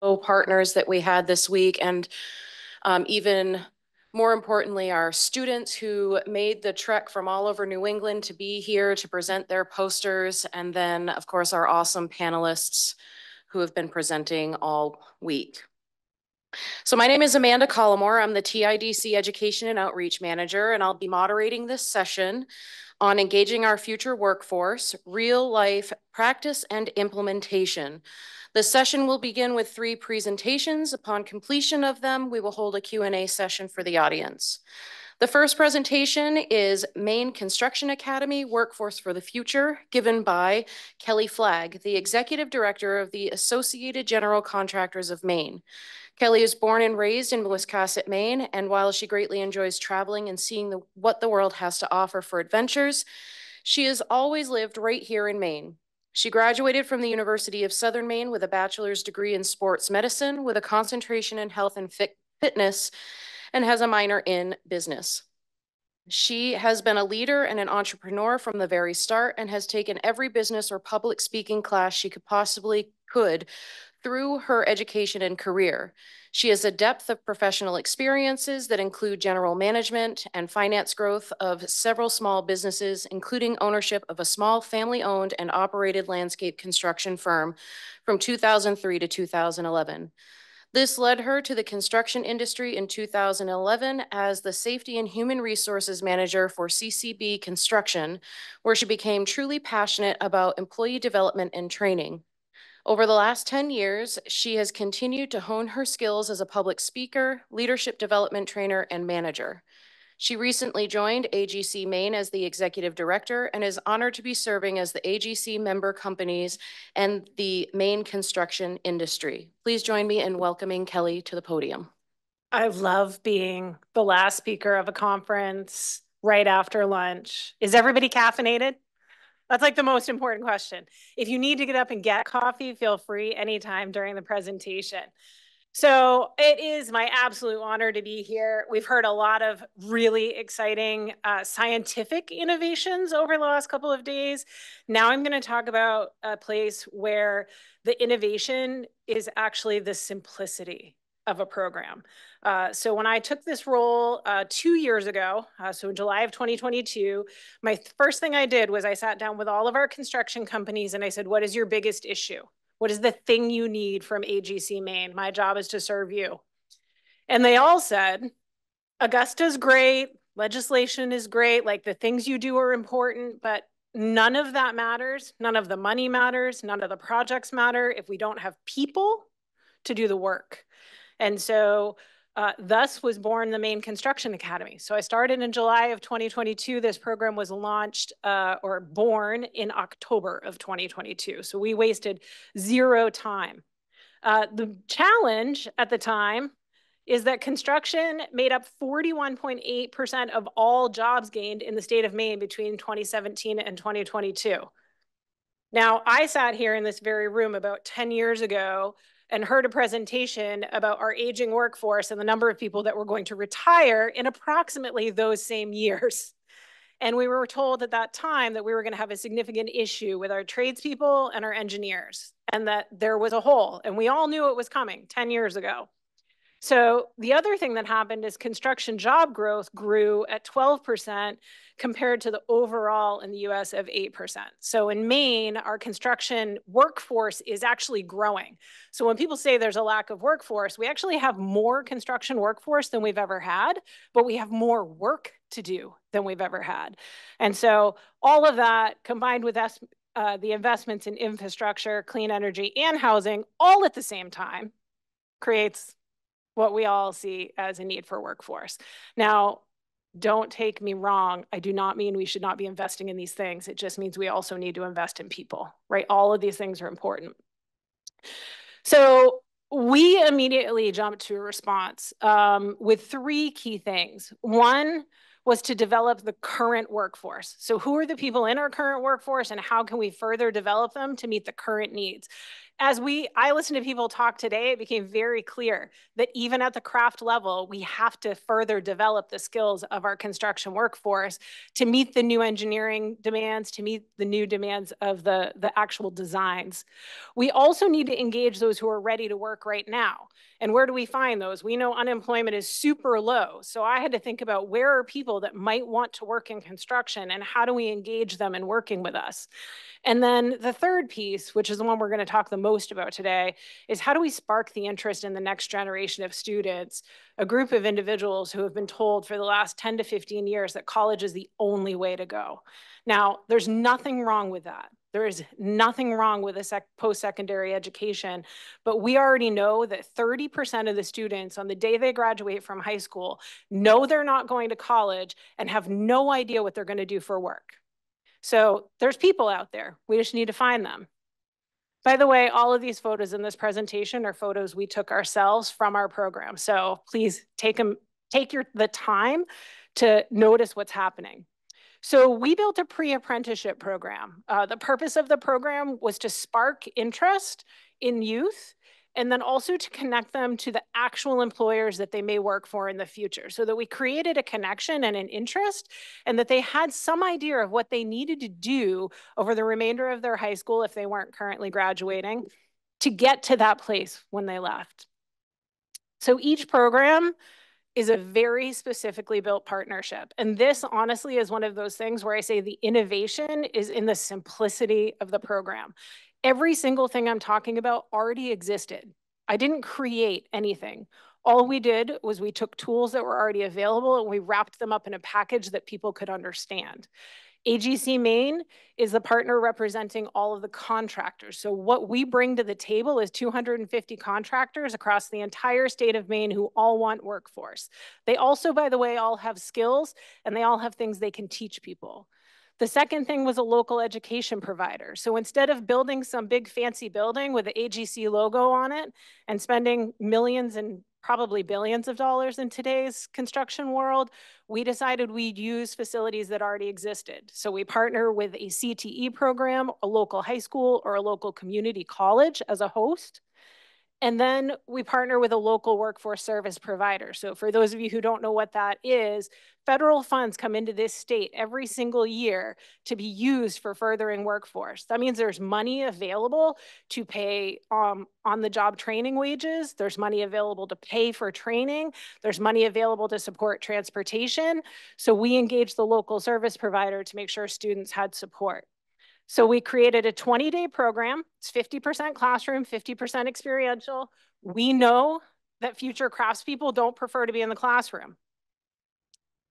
partners that we had this week, and even more importantly, our students who made the trek from all over New England to be here to present their posters, and then, of course, our awesome panelists who have been presenting all week. So my name is Amanda Collmore. I'm the TIDC Education and Outreach Manager, and I'll be moderating this session on engaging our future workforce, real life practice and implementation. The session will begin with 3 presentations. Upon completion of them, we will hold a Q&A session for the audience. The first presentation is Maine Construction Academy Workforce for the Future, given by Kelly Flagg, the Executive Director of the Associated General Contractors of Maine. Kelly is born and raised in Wiscasset, Maine, and while she greatly enjoys traveling and seeing what the world has to offer for adventures, she has always lived right here in Maine. She graduated from the University of Southern Maine with a bachelor's degree in sports medicine with a concentration in health and fitness and has a minor in business. She has been a leader and an entrepreneur from the very start and has taken every business or public speaking class she could through her education and career. She has a depth of professional experiences that include general management and finance growth of several small businesses, including ownership of a small family-owned and operated landscape construction firm from 2003 to 2011. This led her to the construction industry in 2011 as the Safety and Human Resources Manager for CCB Construction, where she became truly passionate about employee development and training. Over the last 10 years, she has continued to hone her skills as a public speaker, leadership development trainer, and manager. She recently joined AGC Maine as the executive director and is honored to be serving as the AGC member companies and the Maine construction industry. Please join me in welcoming Kelly to the podium. I love being the last speaker of a conference right after lunch. Is everybody caffeinated? That's like the most important question. If you need to get up and get coffee, feel free anytime during the presentation. So it is my absolute honor to be here. We've heard a lot of really exciting scientific innovations over the last couple of days. Now I'm going to talk about a place where the innovation is actually the simplicity of a program. So when I took this role 2 years ago, so in July of 2022, my first thing I did was I sat down with all of our construction companies and I said, what is your biggest issue? What is the thing you need from AGC Maine? My job is to serve you. And they all said, Augusta's great, legislation is great, like the things you do are important, but none of that matters. None of the money matters. None of the projects matter if we don't have people to do the work. And so thus was born the Maine Construction Academy. So I started in July of 2022. This program was launched or born in October of 2022. So we wasted 0 time. The challenge at the time is that construction made up 41.8% of all jobs gained in the state of Maine between 2017 and 2022. Now, I sat here in this very room about 10 years ago and heard a presentation about our aging workforce and the number of people that were going to retire in approximately those same years. And we were told at that time that we were going to have a significant issue with our tradespeople and our engineers, and that there was a hole. And we all knew it was coming 10 years ago. So the other thing that happened is construction job growth grew at 12% compared to the overall in the US of 8%. So in Maine, our construction workforce is actually growing. So when people say there's a lack of workforce, we actually have more construction workforce than we've ever had, but we have more work to do than we've ever had. And so all of that combined with the investments in infrastructure, clean energy, and housing all at the same time creates what we all see as a need for workforce. Now, don't take me wrong. I do not mean we should not be investing in these things. It just means we also need to invest in people, right? All of these things are important. So we immediately jumped to a response with 3 key things. One was to develop the current workforce. So who are the people in our current workforce and how can we further develop them to meet the current needs? I listened to people talk today, it became very clear that even at the craft level, we have to further develop the skills of our construction workforce to meet the new engineering demands, to meet the new demands of the actual designs. We also need to engage those who are ready to work right now. And where do we find those? We know unemployment is super low. So I had to think about where are people that might want to work in construction and how do we engage them in working with us? And then the third piece, which is the one we're going to talk the most about today, is how do we spark the interest in the next generation of students, a group of individuals who have been told for the last 10 to 15 years that college is the only way to go. Now, there's nothing wrong with that. There is nothing wrong with a post-secondary education, but we already know that 30% of the students on the day they graduate from high school know they're not going to college and have no idea what they're going to do for work. So there's people out there. We just need to find them. By the way, all of these photos in this presentation are photos we took ourselves from our program. So please take the time to notice what's happening. So we built a pre-apprenticeship program. The purpose of the program was to spark interest in youth and then also to connect them to the actual employers that they may work for in the future, so that we created a connection and an interest, and that they had some idea of what they needed to do over the remainder of their high school if they weren't currently graduating to get to that place when they left. So each program is a very specifically built partnership. And this honestly is one of those things where I say the innovation is in the simplicity of the program. Every single thing I'm talking about already existed. I didn't create anything. All we did was we took tools that were already available and we wrapped them up in a package that people could understand. AGC Maine is the partner representing all of the contractors. So what we bring to the table is 250 contractors across the entire state of Maine who all want workforce. They also, by the way, all have skills and they all have things they can teach people. The second thing was a local education provider. So instead of building some big fancy building with the AGC logo on it and spending millions and probably billions of dollars in today's construction world, we decided we'd use facilities that already existed. So we partner with a CTE program, a local high school, or a local community college as a host. And then we partner with a local workforce service provider. So for those of you who don't know what that is, federal funds come into this state every single year to be used for furthering workforce. That means there's money available to pay on-the-job training wages. There's money available to pay for training. There's money available to support transportation. So we engage the local service provider to make sure students had support. So we created a 20-day program. It's 50% classroom, 50% experiential. We know that future craftspeople don't prefer to be in the classroom.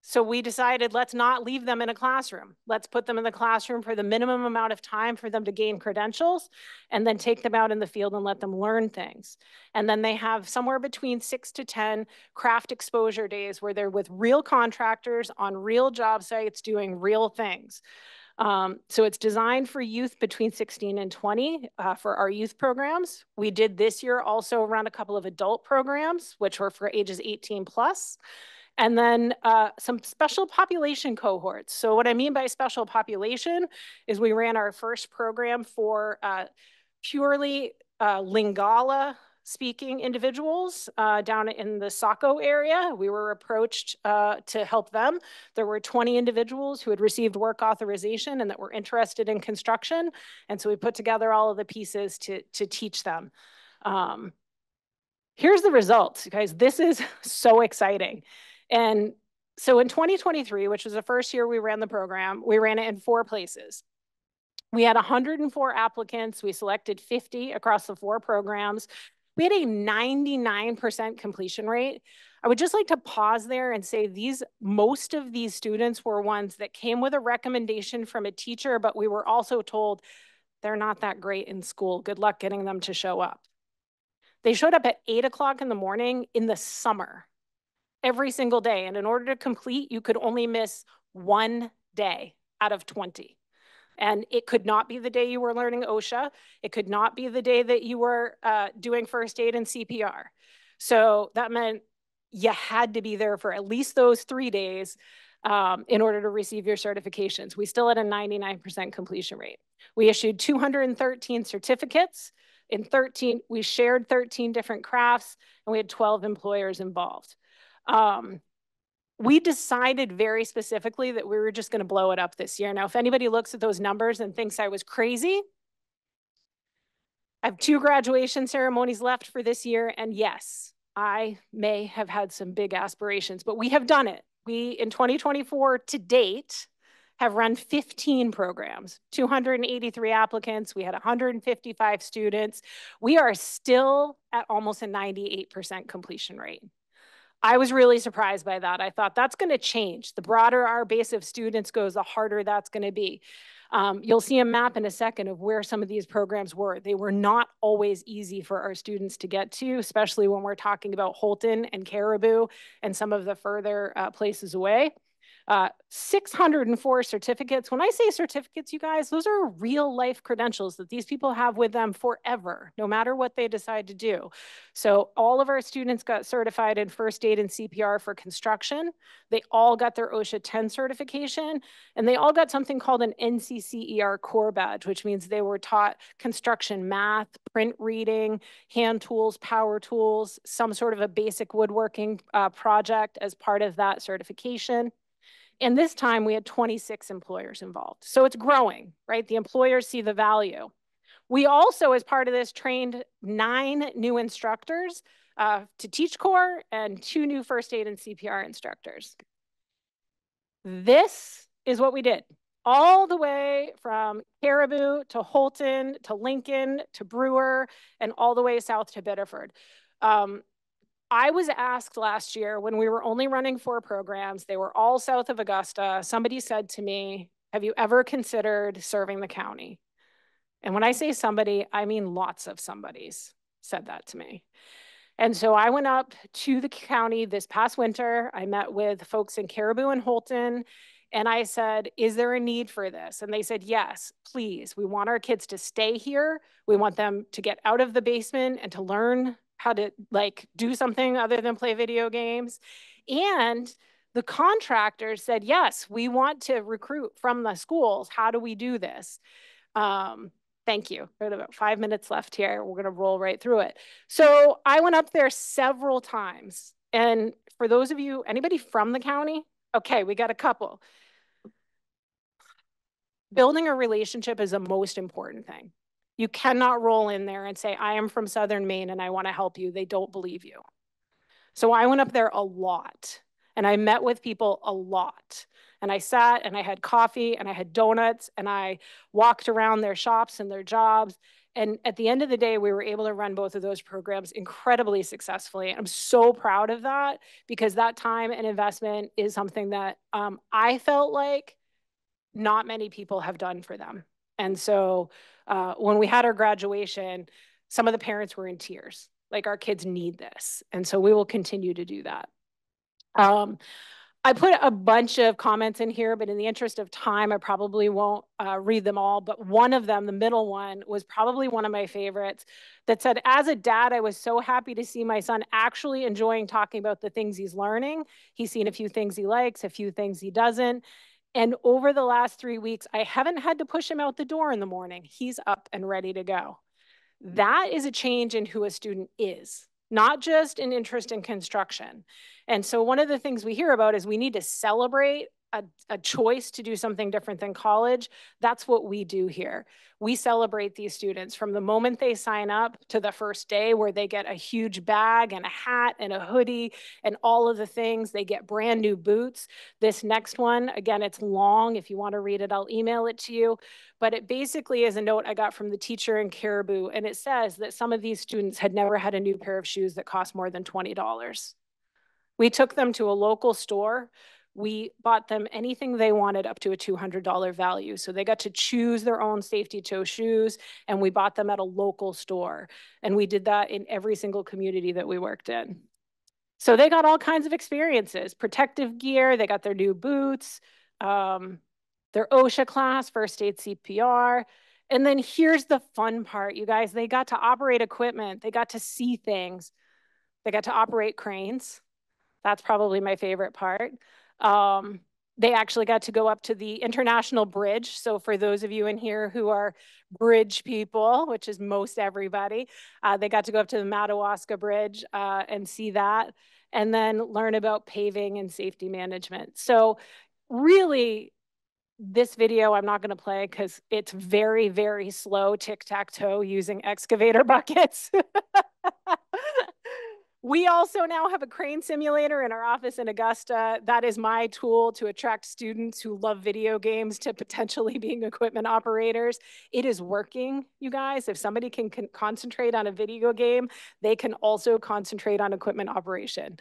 So we decided, let's not leave them in a classroom. Let's put them in the classroom for the minimum amount of time for them to gain credentials, and then take them out in the field and let them learn things. And then they have somewhere between 6 to 10 craft exposure days where they're with real contractors on real job sites doing real things. So it's designed for youth between 16 and 20 for our youth programs. We did this year also run a couple of adult programs, which were for ages 18 plus. And then some special population cohorts. So what I mean by special population is we ran our first program for purely Lingala speaking individuals down in the Saco area. We were approached to help them. There were 20 individuals who had received work authorization and that were interested in construction. And so we put together all of the pieces to teach them. Here's the results, guys. This is so exciting. And so in 2023, which was the first year we ran the program, we ran it in 4 places. We had 104 applicants. We selected 50 across the 4 programs. We had a 99% completion rate. I would just like to pause there and say most of these students were ones that came with a recommendation from a teacher, but we were also told they're not that great in school. Good luck getting them to show up. They showed up at 8 o'clock in the morning in the summer, every single day. And in order to complete, you could only miss 1 day out of 20. And it could not be the day you were learning OSHA. It could not be the day that you were doing first aid and CPR. So that meant you had to be there for at least those 3 days in order to receive your certifications. We still had a 99% completion rate. We issued 213 certificates. In 13, we shared 13 different crafts, and we had 12 employers involved. We decided very specifically that we were just going to blow it up this year. Now, if anybody looks at those numbers and thinks I was crazy, I have 2 graduation ceremonies left for this year. And yes, I may have had some big aspirations, but we have done it. We, in 2024 to date, have run 15 programs, 283 applicants. We had 155 students. We are still at almost a 98% completion rate. I was really surprised by that. I thought that's going to change. The broader our base of students goes, the harder that's going to be. You'll see a map in a second of where some of these programs were. They were not always easy for our students to get to, especially when we're talking about Holton and Caribou and some of the further places away. 604 certificates. When I say certificates, you guys, those are real life credentials that these people have with them forever, no matter what they decide to do. So all of our students got certified in first aid and CPR for construction. They all got their OSHA 10 certification, and they all got something called an NCCER core badge, which means they were taught construction math, print reading, hand tools, power tools, some sort of a basic woodworking project as part of that certification. And this time we had 26 employers involved. So it's growing, right? The employers see the value. We also, as part of this, trained 9 new instructors to teach core and 2 new first aid and CPR instructors. This is what we did. All the way from Caribou to Holton to Lincoln to Brewer and all the way south to Biddeford. I was asked last year when we were only running 4 programs, they were all south of Augusta. Somebody said to me, have you ever considered serving the county? And when I say somebody, I mean lots of somebodies said that to me. And so I went up to the county this past winter. I met with folks in Caribou and Holton, and I said, is there a need for this? And they said, yes, please. We want our kids to stay here. We want them to get out of the basement and to learn how to do something other than play video games. And the contractors said, yes, we want to recruit from the schools. How do we do this? Thank you. We have about 5 minutes left here. We're going to roll right through it. So I went up there several times. And for those of you, anybody from the county? Okay, we got a couple. Building a relationship is the most important thing. You cannot roll in there and say, I am from Southern Maine and I want to help you. They don't believe you. So I went up there a lot and I met with people a lot. And I sat and I had coffee and I had donuts and I walked around their shops and their jobs. And at the end of the day, we were able to run both of those programs incredibly successfully. I'm so proud of that because that time and investment is something that I felt like not many people have done for them. And so when we had our graduation, some of the parents were in tears. Like, our kids need this. And so we will continue to do that. I put a bunch of comments in here, but in the interest of time, I probably won't read them all. But one of them, the middle one, was probably one of my favorites that said, as a dad, I was so happy to see my son actually enjoying talking about the things he's learning. He's seen a few things he likes, a few things he doesn't. And over the last 3 weeks, I haven't had to push him out the door in the morning. He's up and ready to go. That is a change in who a student is, not just an interest in construction. And so one of the things we hear about is we need to celebrate a choice to do something different than college. That's what we do here. We celebrate these students from the moment they sign up to the first day, where they get a huge bag and a hat and a hoodie and all of the things. They get brand new boots. This next one, again, it's long. If you want to read it, I'll email it to you. But it basically is a note I got from the teacher in Caribou. And it says that some of these students had never had a new pair of shoes that cost more than $20. We took them to a local store. We bought them anything they wanted up to a $200 value. So they got to choose their own safety toe shoes, and we bought them at a local store. And we did that in every single community that we worked in. So they got all kinds of experiences, protective gear, they got their new boots, their OSHA class, first aid CPR. And then here's the fun part, you guys. They got to operate equipment. They got to see things. They got to operate cranes. That's probably my favorite part. They actually got to go up to the International Bridge. So for those of you in here who are bridge people, which is most everybody, they got to go up to the Madawaska Bridge and see that, and then learn about paving and safety management. So really, this video I'm not going to play because it's very, very slow tic-tac-toe using excavator buckets. We also now have a crane simulator in our office in Augusta. That is my tool to attract students who love video games to potentially being equipment operators. It is working, you guys. If somebody can concentrate on a video game, they can also concentrate on equipment operation.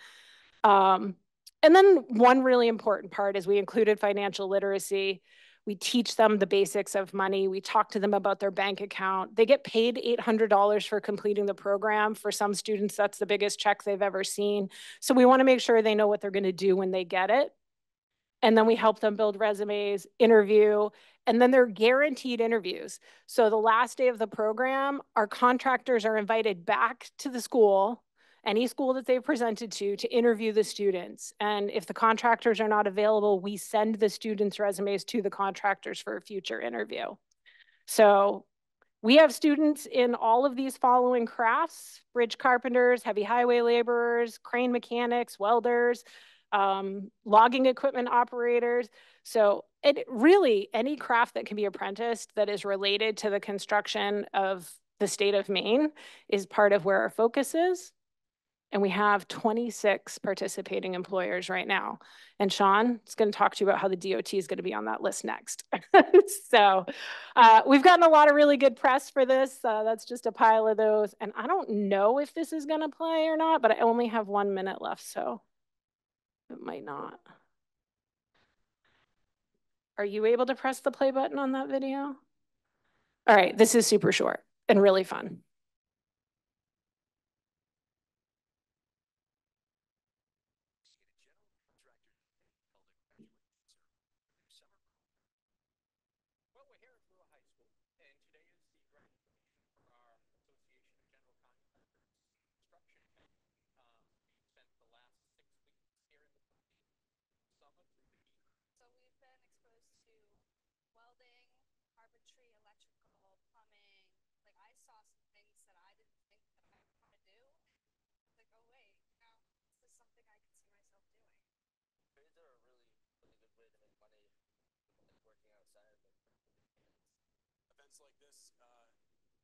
Um, and then one really important part is we included financial literacy. We teach them the basics of money. We talk to them about their bank account. They get paid $800 for completing the program. For some students, that's the biggest check they've ever seen. So we want to make sure they know what they're going to do when they get it. And then we help them build resumes, interview, and then they're guaranteed interviews. So the last day of the program, our contractors are invited back to the school, any school that they've presented to interview the students. And if the contractors are not available, we send the students' resumes to the contractors for a future interview. So we have students in all of these following crafts: bridge carpenters, heavy highway laborers, crane mechanics, welders, logging equipment operators. So it really, any craft that can be apprenticed that is related to the construction of the state of Maine is part of where our focus is. And we have 26 participating employers right now. And Sean is going to talk to you about how the DOT is going to be on that list next. So we've gotten a lot of really good press for this. That's just a pile of those. And I don't know if this is going to play or not, but I only have 1 minute left, so it might not. Are you able to press the play button on that video? All right, this is super short and really fun. Events like this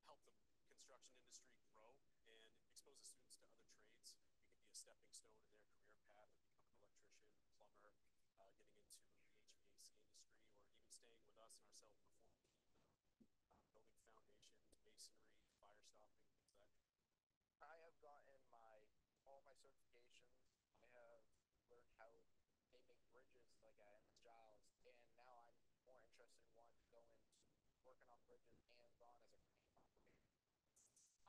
help the construction industry grow and expose the students to other trades. We can be a stepping stone in their career path of becoming an electrician, plumber, getting into the HVAC industry, or even staying with us in our self-performance, building foundations, masonry, fire stopping, things like that. I have gotten all my certifications. I have learned how they make bridges like at MS Giles, and now I'm more interested in wanting to go into working on bridges hands-on as a crane operator.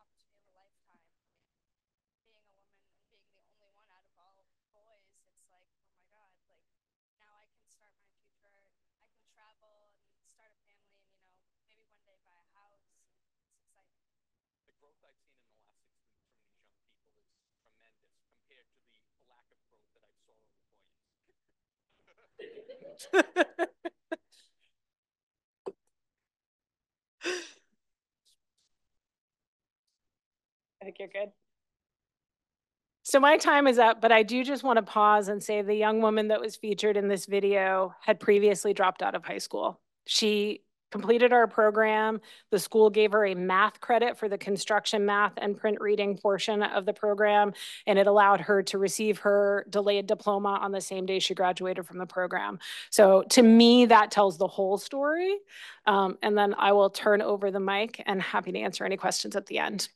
Opportunity of a lifetime. Being a woman and being the only one out of all boys, it's like, oh my God, like now I can start my future. I can travel and start a family and, maybe one day buy a house. It's exciting. The growth I've seen in the last 6 weeks from these young people is tremendous compared to the lack of growth that I saw over 4 years. I think you're good. So my time is up, but I do just want to pause and say the young woman that was featured in this video had previously dropped out of high school. She completed our program. The school gave her a math credit for the construction math and print reading portion of the program, and it allowed her to receive her delayed diploma on the same day she graduated from the program. So to me, that tells the whole story. And then I will turn over the mic and happy to answer any questions at the end.